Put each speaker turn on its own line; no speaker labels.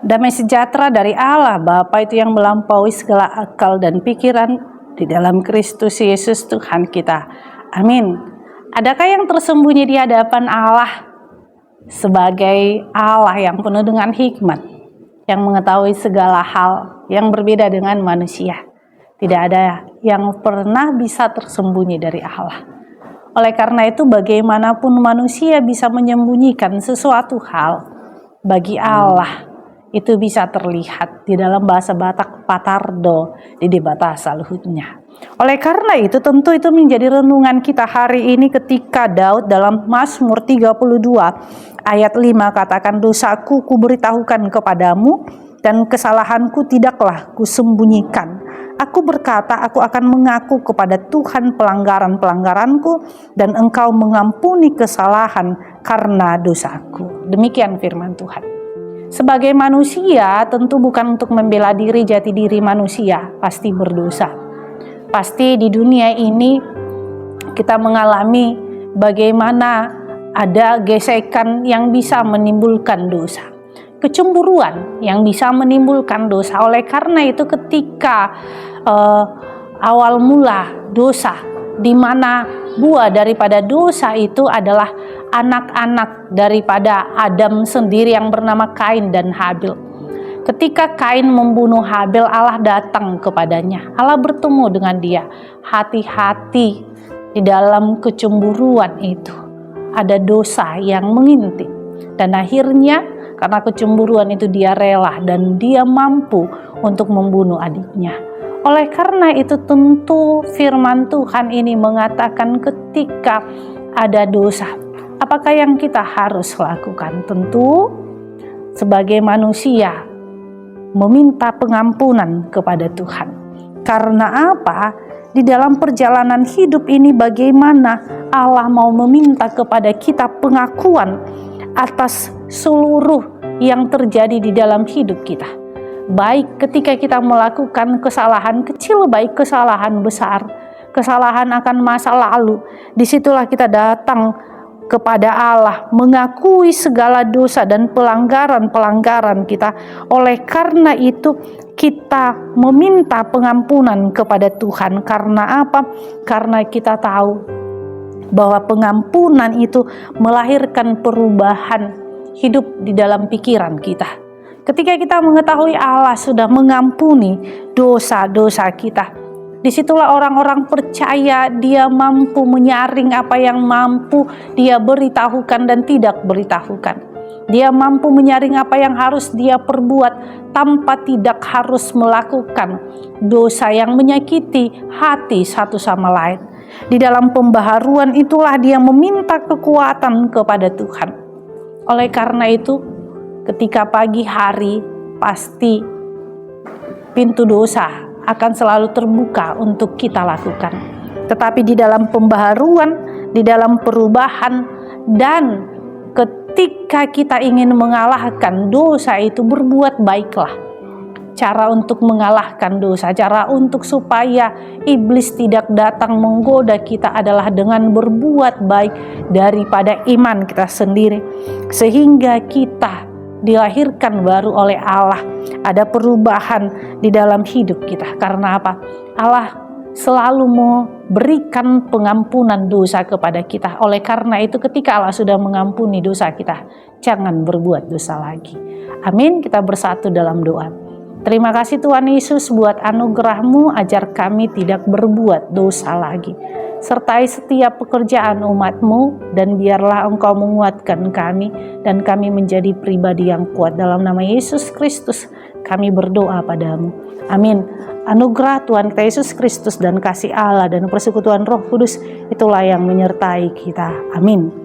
Damai sejahtera dari Allah Bapa itu yang melampaui segala akal dan pikiran di dalam Kristus Yesus Tuhan kita. Amin. Adakah yang tersembunyi di hadapan Allah sebagai Allah yang penuh dengan hikmat, yang mengetahui segala hal yang berbeda dengan manusia? Tidak ada yang pernah bisa tersembunyi dari Allah. Oleh karena itu, bagaimanapun manusia bisa menyembunyikan sesuatu hal, bagi Allah itu bisa terlihat di dalam bahasa Batak patardo di bahasa luhutnya. Oleh karena itu tentu itu menjadi renungan kita hari ini ketika Daud dalam Mazmur 32 ayat 5 katakan, dosaku kuberitahukan kepadamu dan kesalahanku tidaklah kusembunyikan. Aku berkata, aku akan mengaku kepada Tuhan pelanggaran-pelanggaranku dan Engkau mengampuni kesalahan karena dosaku. Demikian firman Tuhan. Sebagai manusia tentu bukan untuk membela diri, jati diri manusia pasti berdosa. Pasti di dunia ini kita mengalami bagaimana ada gesekan yang bisa menimbulkan dosa, kecemburuan yang bisa menimbulkan dosa. Oleh karena itu ketika awal mula dosa, di mana buah daripada dosa itu adalah anak-anak daripada Adam sendiri yang bernama Kain dan Habil. Ketika Kain membunuh Habil, Allah datang kepadanya. Allah bertemu dengan dia. Hati-hati, di dalam kecemburuan itu ada dosa yang mengintip. Dan akhirnya karena kecemburuan itu dia rela dan dia mampu untuk membunuh adiknya. Oleh karena itu tentu firman Tuhan ini mengatakan ketika ada dosa, apakah yang kita harus lakukan? Tentu sebagai manusia meminta pengampunan kepada Tuhan. Karena apa? Di dalam perjalanan hidup ini bagaimana Allah mau meminta kepada kita pengakuan atas seluruh yang terjadi di dalam hidup kita. Baik ketika kita melakukan kesalahan kecil, baik kesalahan besar, kesalahan akan masa lalu. Disitulah kita datang kepada Allah, mengakui segala dosa dan pelanggaran-pelanggaran kita. Oleh karena itu kita meminta pengampunan kepada Tuhan. Karena apa? Karena kita tahu bahwa pengampunan itu melahirkan perubahan hidup di dalam pikiran kita. Ketika kita mengetahui Allah sudah mengampuni dosa-dosa kita, disitulah orang-orang percaya dia mampu menyaring apa yang mampu dia beritahukan dan tidak beritahukan. Dia mampu menyaring apa yang harus dia perbuat tanpa tidak harus melakukan dosa yang menyakiti hati satu sama lain. Di dalam pembaharuan itulah dia meminta kekuatan kepada Tuhan. Oleh karena itu, ketika pagi hari pasti pintu dosa akan selalu terbuka untuk kita lakukan. Tetapi di dalam pembaharuan, di dalam perubahan, dan ketika kita ingin mengalahkan dosa itu, berbuat baiklah. Cara untuk mengalahkan dosa, cara untuk supaya iblis tidak datang menggoda kita adalah dengan berbuat baik daripada iman kita sendiri. Sehingga kita dilahirkan baru oleh Allah. Ada perubahan di dalam hidup kita. Karena apa? Allah selalu memberikan pengampunan dosa kepada kita. Oleh karena itu ketika Allah sudah mengampuni dosa kita, jangan berbuat dosa lagi. Amin. Kita bersatu dalam doa. Terima kasih Tuhan Yesus buat anugerah-Mu, ajar kami tidak berbuat dosa lagi. Sertai setiap pekerjaan umat-Mu, dan biarlah Engkau menguatkan kami, dan kami menjadi pribadi yang kuat. Dalam nama Yesus Kristus kami berdoa padamu. Amin. Anugerah Tuhan kita Yesus Kristus dan kasih Allah dan persekutuan Roh Kudus itulah yang menyertai kita. Amin.